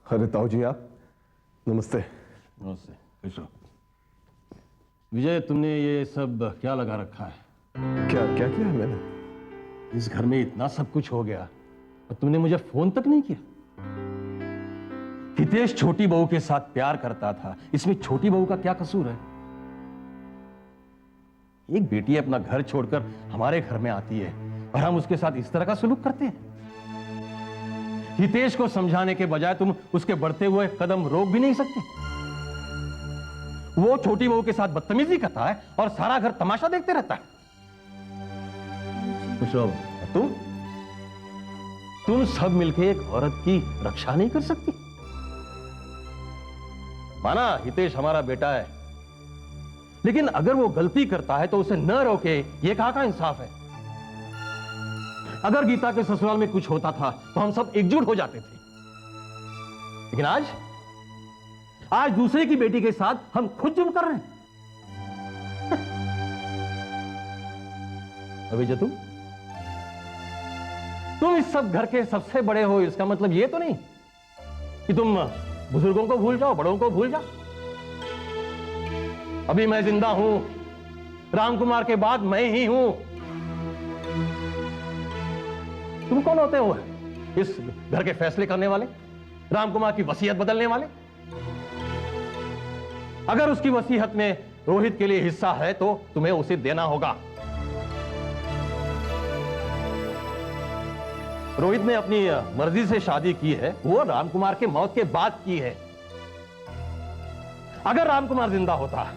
अरे ताऊ जी आप, नमस्ते। नमस्ते। कैसे विजय, तुमने ये सब क्या लगा रखा है? क्या क्या किया है मैंने? इस घर में इतना सब कुछ हो गया और तुमने मुझे फोन तक नहीं किया। हितेश छोटी बहू के साथ प्यार करता था, इसमें छोटी बहू का क्या कसूर है? एक बेटी अपना घर छोड़कर हमारे घर में आती है और हम उसके साथ इस तरह का सलूक करते हैं। हितेश को समझाने के बजाय तुम उसके बढ़ते हुए कदम रोक भी नहीं सकते। वो छोटी बहू के साथ बदतमीजी करता है और सारा घर तमाशा देखते रहता है। तुम सब मिलके एक औरत की रक्षा नहीं कर सकती। माना हितेश हमारा बेटा है, लेकिन अगर वो गलती करता है तो उसे न रोके, ये कहाँ का इंसाफ है? अगर गीता के ससुराल में कुछ होता था तो हम सब एकजुट हो जाते थे, लेकिन आज दूसरे की बेटी के साथ हम खुद जुर्म कर रहे हैं। अभी तुम इस सब घर के सबसे बड़े हो, इसका मतलब ये तो नहीं कि तुम बुजुर्गों को भूल जाओ, बड़ों को भूल जाओ। अभी मैं जिंदा हूं, रामकुमार के बाद मैं ही हूं। तुम कौन होते हो इस घर के फैसले करने वाले, रामकुमार की वसीयत बदलने वाले? अगर उसकी वसीयत में रोहित के लिए हिस्सा है तो तुम्हें उसे देना होगा। रोहित ने अपनी मर्जी से शादी की है, वो रामकुमार के मौत के बाद की है। अगर रामकुमार जिंदा होता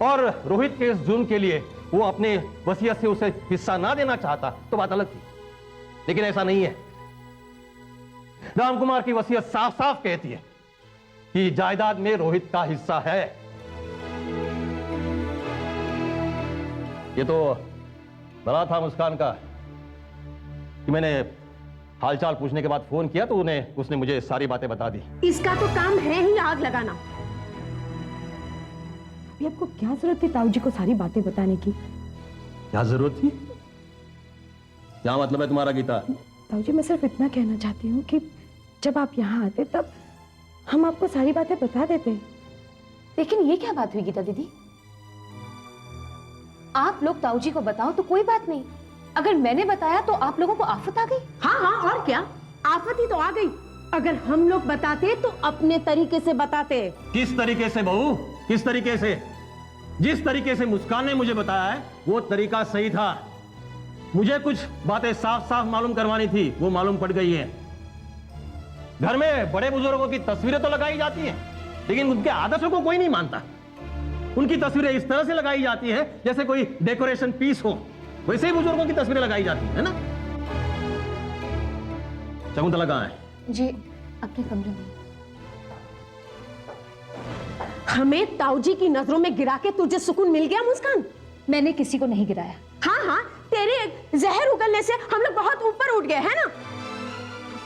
और रोहित के इस जुर्म के लिए वो अपने वसीयत से उसे हिस्सा ना देना चाहता तो बात अलग थी, लेकिन ऐसा नहीं है। रामकुमार की वसीयत साफ साफ कहती है कि जायदाद में रोहित का हिस्सा है। ये तो बड़ा था मुस्कान का कि मैंने हालचाल पूछने के बाद फोन किया तो उसने मुझे सारी बातें बता दी। इसका तो काम है ही आग लगाना। अभी आपको क्या जरूरत थी ताऊ जी को सारी बातें बताने की? क्या जरूरत थी? क्या मतलब है तुम्हारा गीता? ताऊ जी मैं सिर्फ इतना कहना चाहती हूँ कि जब आप यहाँ आते तब हम आपको सारी बातें बता देते। लेकिन ये क्या बात हुई गीता दीदी? आप लोग ताऊ जी को बताओ तो कोई बात नहीं, अगर मैंने बताया तो आप लोगों को आफत आ गई। हाँ हाँ और क्या, आफत ही तो आ गई। अगर हम लोग बताते तो अपने तरीके से बताते। किस तरीके से बहू, किस तरीके से? जिस तरीके से मुस्कान ने मुझे बताया है वो तरीका सही था। मुझे कुछ बातें साफ साफ मालूम करवानी थी, वो मालूम पड़ गई है। घर में बड़े बुजुर्गों की तस्वीरें तो लगाई जाती हैं, लेकिन उनके आदर्शों को कोई नहीं मानता। उनकी तस्वीरें इस तरह से लगाई जाती हैं जैसे कोई डेकोरेशन पीस हो, वैसे ही बुजुर्गों की तस्वीरें लगाई जाती है ना? शकुंतला कहाँ है? जी अपने कमरे में। हमें ताऊ जी की नजरों में गिरा के तुझे सुकून मिल गया मुस्कान? मैंने किसी को नहीं गिराया। हाँ हाँ, तेरे जहर उगलने से हम लोग बहुत ऊपर उठ गए हैं ना।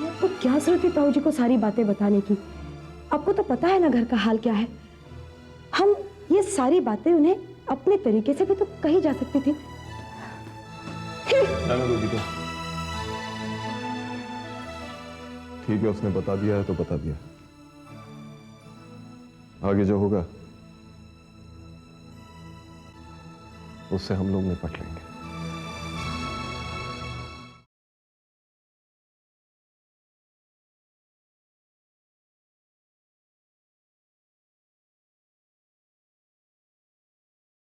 आपको क्या जरूरत थी ताऊ जी को सारी बातें बताने की? आपको तो पता है ना घर का हाल क्या है। हम ये सारी बातें उन्हें अपने तरीके से भी तो कही जा सकती थी। ठीक है, उसने बता दिया है तो बता दिया। आगे जो होगा उससे हम लोग निपट लेंगे।